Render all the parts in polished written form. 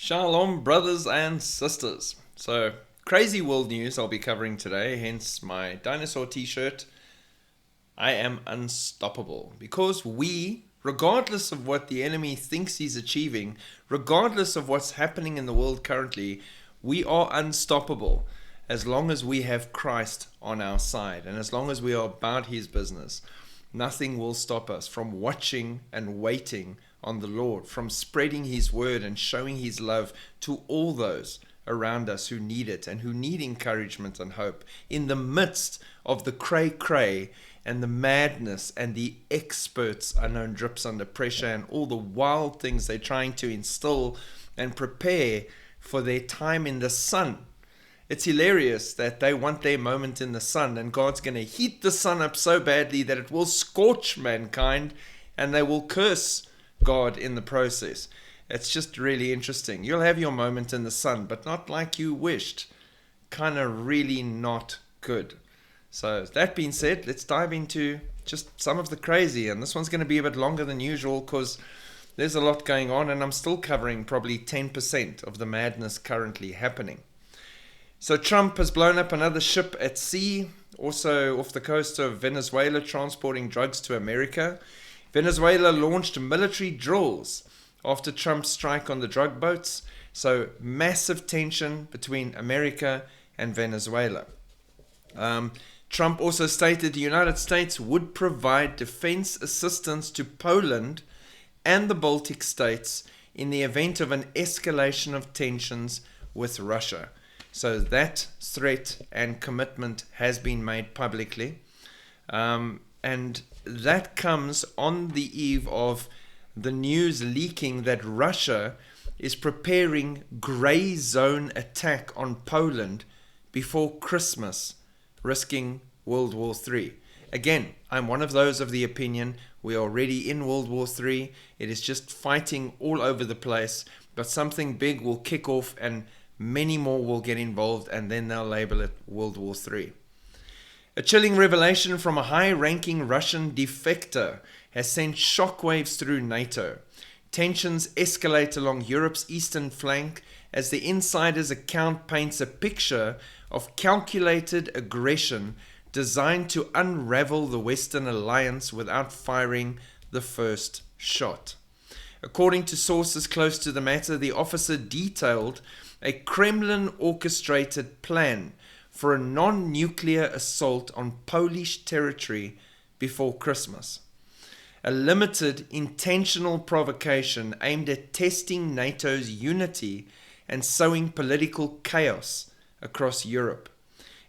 Shalom, brothers and sisters. So, crazy world news I'll be covering today, hence my dinosaur t-shirt. I am unstoppable because we, regardless of what the enemy thinks he's achieving, regardless of what's happening in the world currently, we are unstoppable as long as we have Christ on our side and as long as we are about his business. Nothing will stop us from watching and waiting on the Lord, from spreading his word and showing his love to all those around us who need it and who need encouragement and hope in the midst of the cray-cray and the madness and the experts unknown drips under pressure and all the wild things they're trying to instill and prepare for their time in the sun. It's hilarious that they want their moment in the sun, and God's going to heat the sun up so badly that it will scorch mankind and they will curse God in the process. It's just really interesting. You'll have your moment in the sun, but not like you wished. Kind of really not good. So that being said, let's dive into just some of the crazy. And this one's going to be a bit longer than usual because there's a lot going on, and I'm still covering probably 10% of the madness currently happening. So Trump has blown up another ship at sea, also off the coast of Venezuela, transporting drugs to America. Venezuela launched military drills after Trump's strike on the drug boats. So massive tension between America and Venezuela. Trump also stated the United States would provide defense assistance to Poland and the Baltic states in the event of an escalation of tensions with Russia. So that threat and commitment has been made publicly. And that comes on the eve of the news leaking that Russia is preparing gray zone attack on Poland before Christmas, risking World War III. Again, I'm one of those of the opinion we are already in World War III. It is just fighting all over the place, but something big will kick off and many more will get involved, and then they'll label it World War III. A chilling revelation from a high-ranking Russian defector has sent shockwaves through NATO. Tensions escalate along Europe's eastern flank as the insider's account paints a picture of calculated aggression designed to unravel the Western alliance without firing the first shot. According to sources close to the matter, the officer detailed a Kremlin-orchestrated plan for a non-nuclear assault on Polish territory before Christmas. A limited, intentional provocation aimed at testing NATO's unity and sowing political chaos across Europe.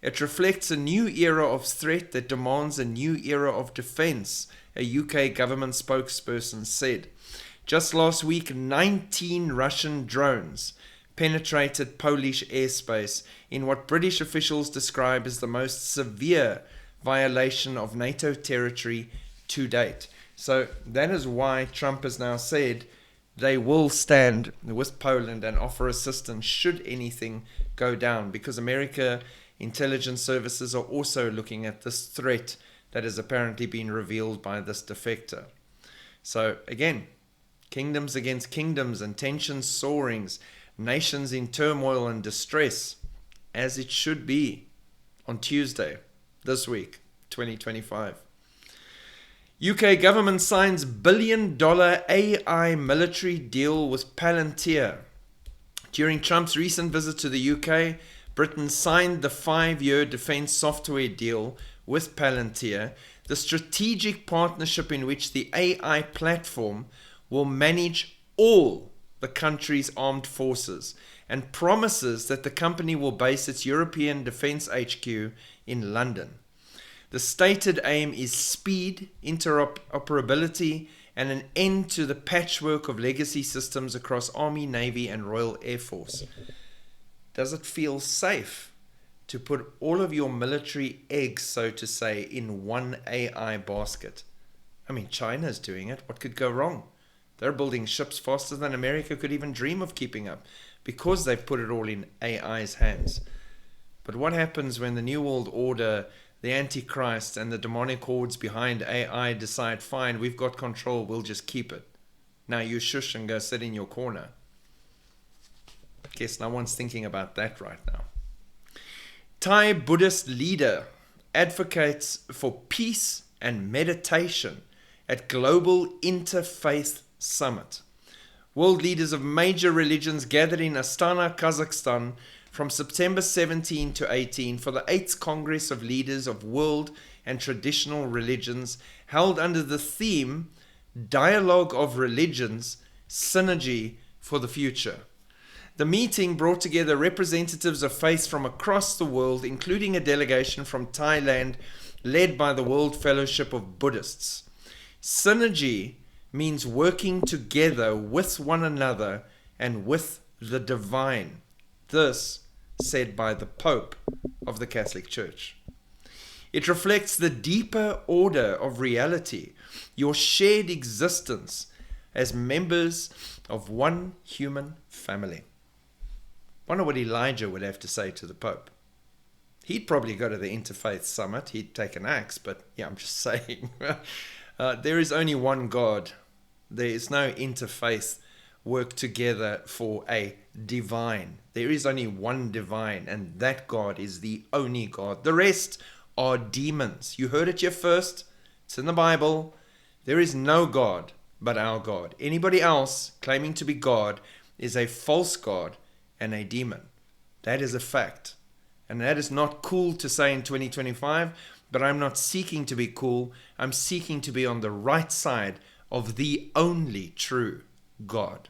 It reflects a new era of threat that demands a new era of defense, a UK government spokesperson said. Just last week, 19 Russian drones penetrated Polish airspace in what British officials describe as the most severe violation of NATO territory to date. So that is why Trump has now said they will stand with Poland and offer assistance should anything go down, because American intelligence services are also looking at this threat that has apparently been revealed by this defector. So again, kingdoms against kingdoms and tensions soaring, nations in turmoil and distress, as it should be on Tuesday this week, 2025. UK government signs billion-dollar AI military deal with Palantir. During Trump's recent visit to the UK, Britain signed the 5-year defense software deal with Palantir, the strategic partnership in which the AI platform will manage all the country's armed forces, and promises that the company will base its European defense HQ in London. The stated aim is speed, interoperability, and an end to the patchwork of legacy systems across Army, Navy, and Royal Air Force. Does it feel safe to put all of your military eggs, so to say, in one AI basket? I mean, China's doing it. What could go wrong? They're building ships faster than America could even dream of keeping up because they've put it all in AI's hands. But what happens when the New World Order, the Antichrist, and the demonic hordes behind AI decide, fine, we've got control, we'll just keep it. Now you shush and go sit in your corner. Guess no one's thinking about that right now. Thai Buddhist leader advocates for peace and meditation at Global Interfaith Summit. World leaders of major religions gathered in Astana, Kazakhstan from September 17 to 18 for the 8th Congress of Leaders of World and Traditional Religions, held under the theme Dialogue of Religions, Synergy for the Future. The meeting brought together representatives of faiths from across the world, including a delegation from Thailand led by the World Fellowship of Buddhists. Synergy means working together with one another and with the divine. This said by the Pope of the Catholic Church. It reflects the deeper order of reality, your shared existence as members of one human family. Wonder what Elijah would have to say to the Pope. He'd probably go to the Interfaith Summit. He'd take an axe, but yeah, I'm just saying. There is only one God. There is no interfaith work together for a divine. There is only one divine, and that God is the only God. The rest are demons. You heard it here first. It's in the Bible. There is no God but our God. Anybody else claiming to be God is a false God and a demon. That is a fact. And that is not cool to say in 2025, but I'm not seeking to be cool. I'm seeking to be on the right side of the only true God.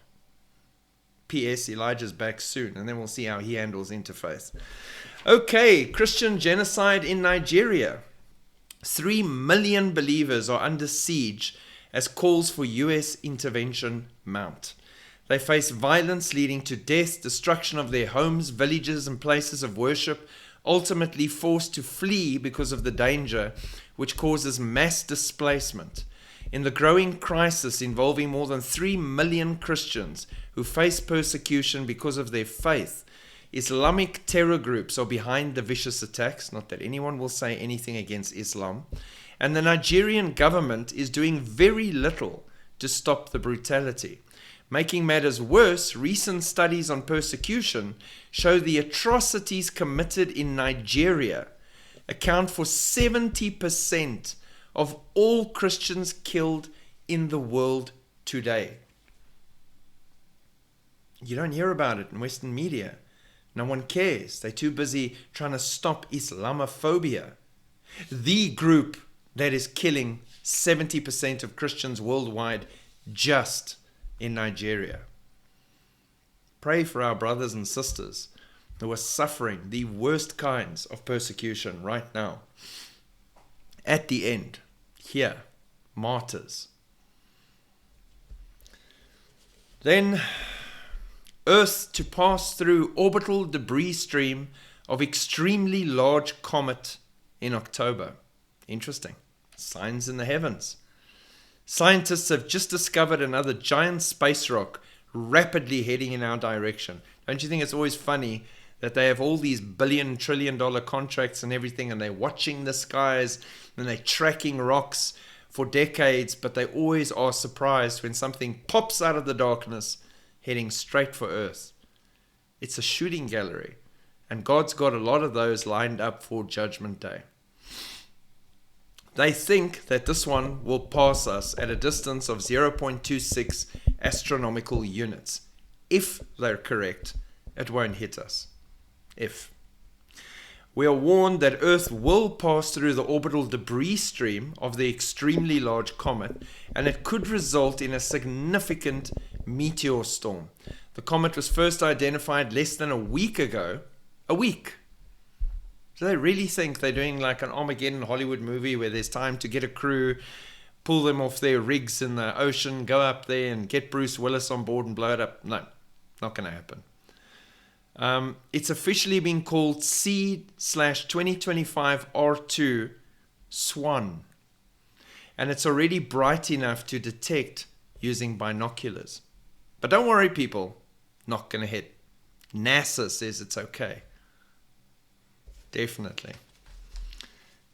P.S. Elijah's back soon, and then we'll see how he handles interfaith. Okay, Christian genocide in Nigeria. 3 million believers are under siege as calls for U.S. intervention mount. They face violence leading to death, destruction of their homes, villages, and places of worship, ultimately forced to flee because of the danger, which causes mass displacement. In the growing crisis involving more than 3 million Christians who face persecution because of their faith, Islamic terror groups are behind the vicious attacks, not that anyone will say anything against Islam, and the Nigerian government is doing very little to stop the brutality. Making matters worse, recent studies on persecution show the atrocities committed in Nigeria account for 70% of all Christians killed in the world today. You don't hear about it in Western media. No one cares. They're too busy trying to stop Islamophobia. The group that is killing 70% of Christians worldwide just in Nigeria. Pray for our brothers and sisters who are suffering the worst kinds of persecution right now. At the end, here, martyrs. Then, Earth to pass through orbital debris stream of extremely large comet in October. Interesting. Signs in the heavens. Scientists have just discovered another giant space rock rapidly heading in our direction. Don't you think it's always funny that they have all these $1 trillion contracts and everything, and they're watching the skies and they're tracking rocks for decades, but they always are surprised when something pops out of the darkness heading straight for Earth. It's a shooting gallery, and God's got a lot of those lined up for Judgment Day. They think that this one will pass us at a distance of 0.26 astronomical units. If they're correct, it won't hit us. If. We are warned that Earth will pass through the orbital debris stream of the extremely large comet, and it could result in a significant meteor storm. The comet was first identified less than a week ago. A week. Do they really think they're doing like an Armageddon Hollywood movie where there's time to get a crew, pull them off their rigs in the ocean, go up there and get Bruce Willis on board and blow it up? No, not going to happen. It's officially been called C/2025 R2 SWAN, and it's already bright enough to detect using binoculars. But don't worry, people, not going to hit. NASA says it's okay. Definitely.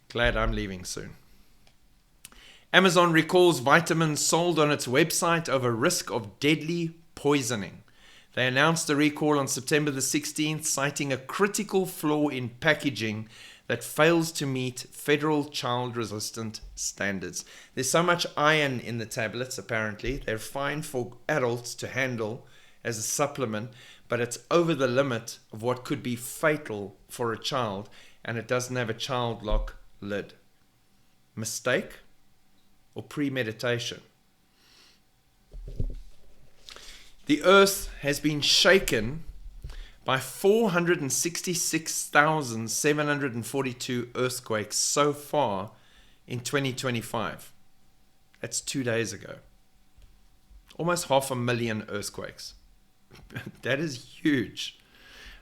Glad I'm leaving soon. Amazon recalls vitamins sold on its website over risk of deadly poisoning. They announced the recall on September the 16th, citing a critical flaw in packaging that fails to meet federal child-resistant standards. There's so much iron in the tablets, apparently. They're fine for adults to handle as a supplement, but it's over the limit of what could be fatal for a child, and it doesn't have a child lock lid. Mistake or premeditation? The earth has been shaken by 466,742 earthquakes so far in 2025. That's 2 days ago. Almost 500,000 earthquakes. That is huge.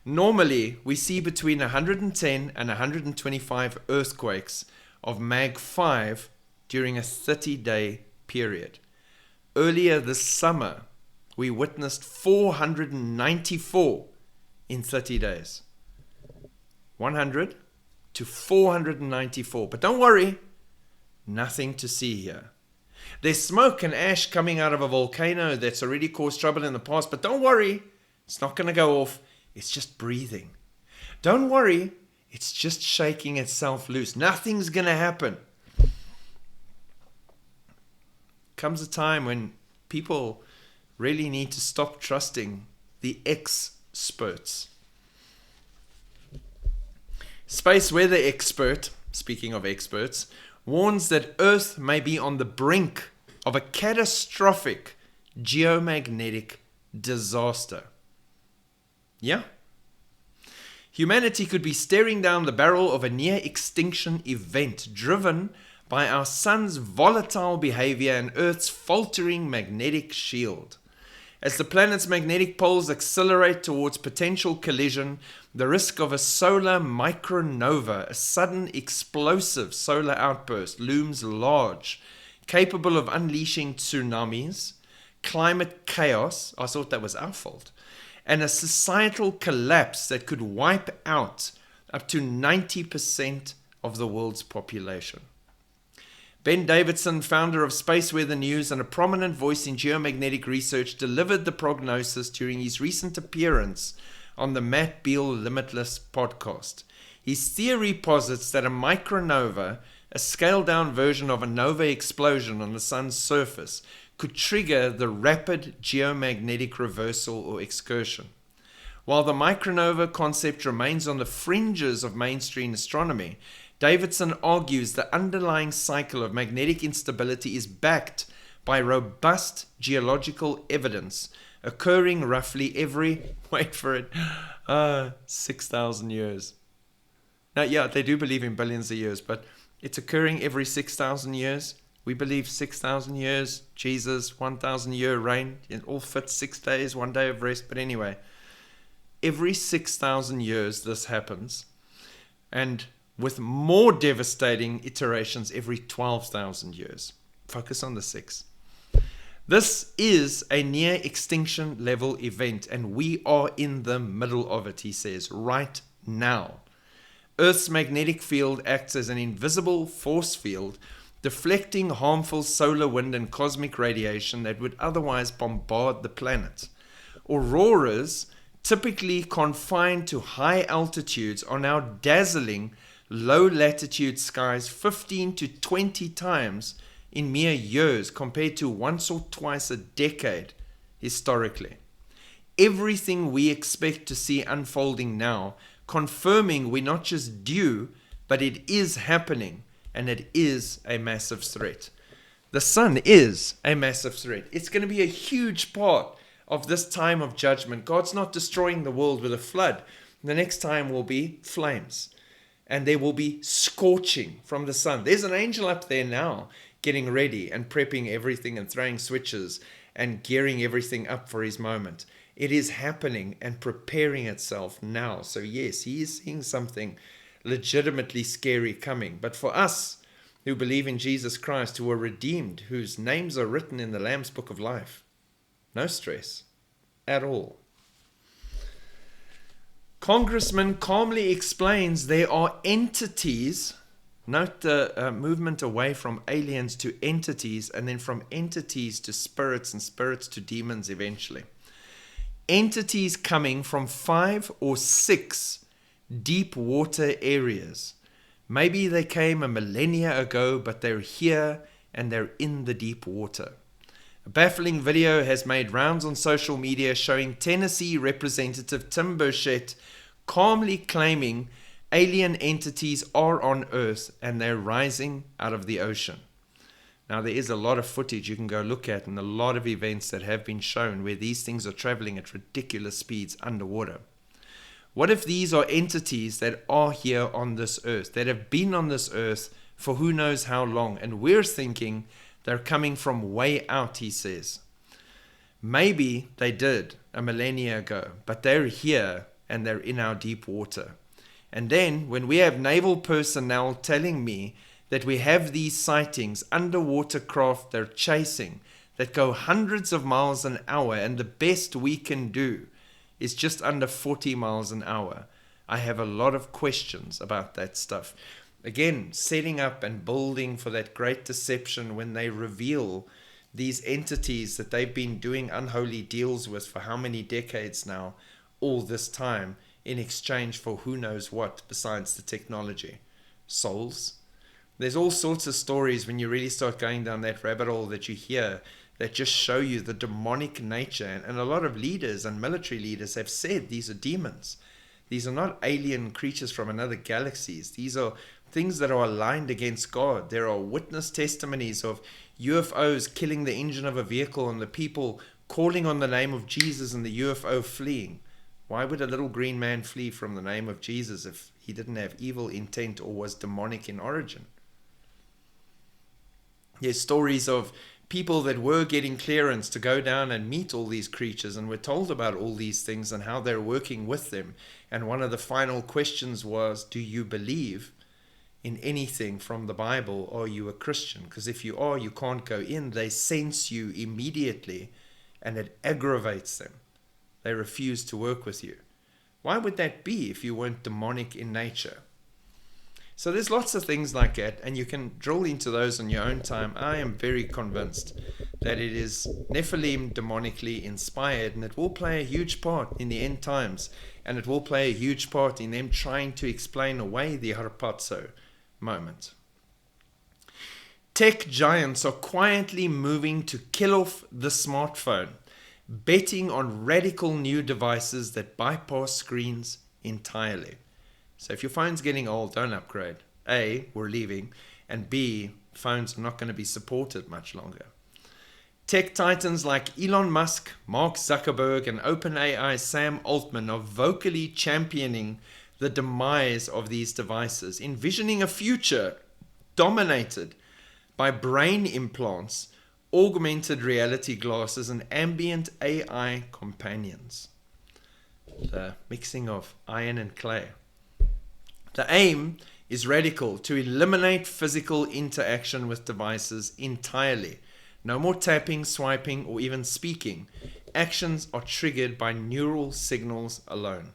Normally, we see between 110 and 125 earthquakes of Mag 5 during a 30-day period. Earlier this summer, we witnessed 494 in 30 days. 100 to 494. But don't worry, nothing to see here. There's smoke and ash coming out of a volcano that's already caused trouble in the past, but don't worry, it's not going to go off. It's just breathing. Don't worry, it's just shaking itself loose. Nothing's going to happen. Comes a time when people really need to stop trusting the experts. Space weather expert, speaking of experts, warns that Earth may be on the brink of a catastrophic geomagnetic disaster. Yeah? Humanity could be staring down the barrel of a near-extinction event driven by our sun's volatile behavior and Earth's faltering magnetic shield. As the planet's magnetic poles accelerate towards potential collision, the risk of a solar micronova, a sudden explosive solar outburst, looms large, capable of unleashing tsunamis, climate chaos, I thought that was our fault, and a societal collapse that could wipe out up to 90% of the world's population. Ben Davidson, founder of Space Weather News and a prominent voice in geomagnetic research, delivered the prognosis during his recent appearance on the Matt Beal Limitless podcast. His theory posits that a micronova, a scaled-down version of a nova explosion on the sun's surface, could trigger the rapid geomagnetic reversal or excursion. While the micronova concept remains on the fringes of mainstream astronomy, Davidson argues the underlying cycle of magnetic instability is backed by robust geological evidence occurring roughly every, wait for it, 6,000 years. Now, yeah, they do believe in billions of years, but it's occurring every 6,000 years. We believe 6,000 years, Jesus, 1,000-year reign. It all fits 6 days, 1 day of rest. But anyway, every 6,000 years this happens. And with more devastating iterations every 12,000 years. Focus on the 6. This is a near extinction level event, and we are in the middle of it, he says, right now. Earth's magnetic field acts as an invisible force field, deflecting harmful solar wind and cosmic radiation that would otherwise bombard the planet. Auroras, typically confined to high altitudes, are now dazzling low latitude skies 15 to 20 times in mere years compared to once or twice a decade historically. Everything we expect to see unfolding now, confirming we're not just due, but it is happening, and it is a massive threat. The sun is a massive threat. It's going to be a huge part of this time of judgment. God's not destroying the world with a flood. The next time will be flames. And there will be scorching from the sun. There's an angel up there now getting ready and prepping everything and throwing switches and gearing everything up for his moment. It is happening and preparing itself now. So yes, he is seeing something legitimately scary coming. But for us who believe in Jesus Christ, who are redeemed, whose names are written in the Lamb's Book of Life, no stress at all. Congressman calmly explains there are entities, note the movement away from aliens to entities, and then from entities to spirits, and spirits to demons eventually. entities coming from 5 or 6 deep water areas. Maybe they came a millennia ago, but they're here and they're in the deep water. A baffling video has made rounds on social media showing Tennessee Representative Tim Burchett calmly claiming alien entities are on Earth and they're rising out of the ocean. Now, there is a lot of footage you can go look at and a lot of events that have been shown where these things are traveling at ridiculous speeds underwater. What if these are entities that are here on this earth, that have been on this earth for who knows how long, and we're thinking they're coming from way out, he says. Maybe they did a millennia ago, but they're here and they're in our deep water. And then when we have naval personnel telling me that we have these sightings, underwater craft they're chasing, that go hundreds of miles an hour, and the best we can do is just under 40 miles an hour. I have a lot of questions about that stuff. Again, setting up and building for that great deception when they reveal these entities that they've been doing unholy deals with for how many decades now, all this time, in exchange for who knows what besides the technology. Souls. There's all sorts of stories when you really start going down that rabbit hole that you hear that just show you the demonic nature. And a lot of leaders and military leaders have said these are demons. These are not alien creatures from another galaxies. These are things that are aligned against God. There are witness testimonies of UFOs killing the engine of a vehicle and the people calling on the name of Jesus and the UFO fleeing. Why would a little green man flee from the name of Jesus if he didn't have evil intent or was demonic in origin? There's stories of people that were getting clearance to go down and meet all these creatures and were told about all these things and how they're working with them. And one of the final questions was, do you believe in anything from the Bible? Are you a Christian? Because if you are, you can't go in. They sense you immediately and it aggravates them. They refuse to work with you. Why would that be if you weren't demonic in nature? So there's lots of things like that, and you can drill into those on your own time. I am very convinced that it is Nephilim demonically inspired, and it will play a huge part in the end times, and it will play a huge part in them trying to explain away the harpazo moment. Tech giants are quietly moving to kill off the smartphone, betting on radical new devices that bypass screens entirely. So if your phone's getting old, don't upgrade. A, we're leaving, and B, phones are not going to be supported much longer. Tech titans like Elon Musk, Mark Zuckerberg, and OpenAI's Sam Altman are vocally championing the demise of these devices, envisioning a future dominated by brain implants, augmented reality glasses, and ambient AI companions. The mixing of iron and clay. The aim is radical, to eliminate physical interaction with devices entirely. No more tapping, swiping, or even speaking. Actions are triggered by neural signals alone.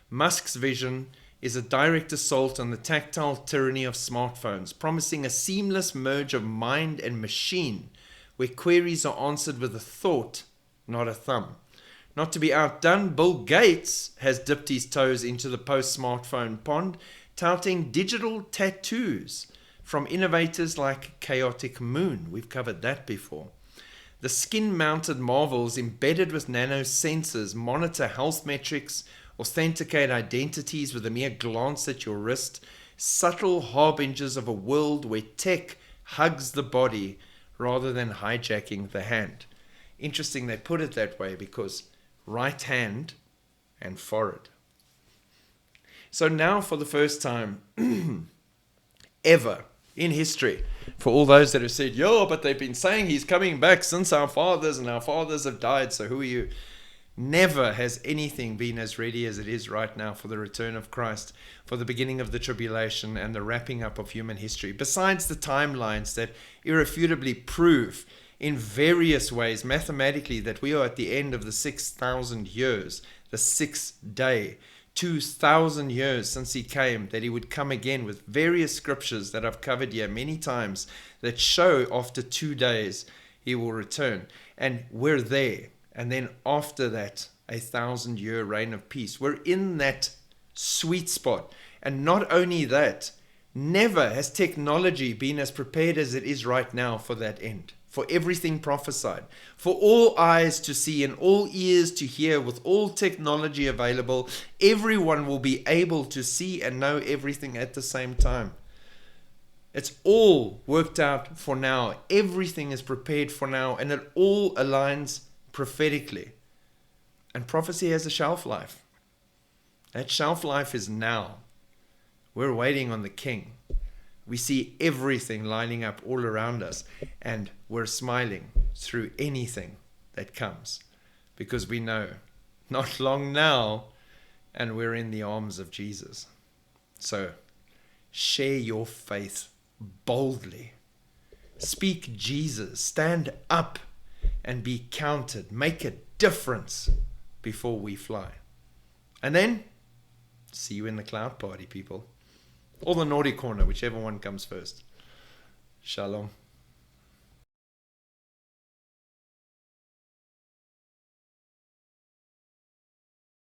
Musk's vision is a direct assault on the tactile tyranny of smartphones, promising a seamless merge of mind and machine, where queries are answered with a thought, not a thumb. Not to be outdone, Bill Gates has dipped his toes into the post-smartphone pond, touting digital tattoos from innovators like Chaotic Moon. We've covered that before. The skin-mounted marvels embedded with nano sensors monitor health metrics, authenticate identities with a mere glance at your wrist, subtle harbingers of a world where tech hugs the body rather than hijacking the hand. Interesting they put it that way, because right hand and forehead. So now, for the first time ever in history, for all those that have said, yo, but they've been saying he's coming back since our fathers and our fathers have died, so who are you? Never has anything been as ready as it is right now for the return of Christ, for the beginning of the tribulation and the wrapping up of human history. Besides the timelines that irrefutably prove in various ways mathematically that we are at the end of the 6,000 years, the sixth day, 2,000 years since he came, that he would come again, with various scriptures that I've covered here many times that show after 2 days he will return. And we're there. And then after that, a 1,000-year reign of peace. We're in that sweet spot. And not only that, never has technology been as prepared as it is right now for that end, for everything prophesied, for all eyes to see and all ears to hear. With all technology available, everyone will be able to see and know everything at the same time. It's all worked out for now. Everything is prepared for now, and it all aligns prophetically. And prophecy has a shelf life. That shelf life is now. We're waiting on the King. We see everything lining up all around us, and we're smiling through anything that comes, because we know not long now, and we're in the arms of Jesus. So share your faith boldly. Speak Jesus. Stand up and be counted. Make a difference before we fly. And then see you in the cloud party, people. Or the naughty corner, whichever one comes first. Shalom.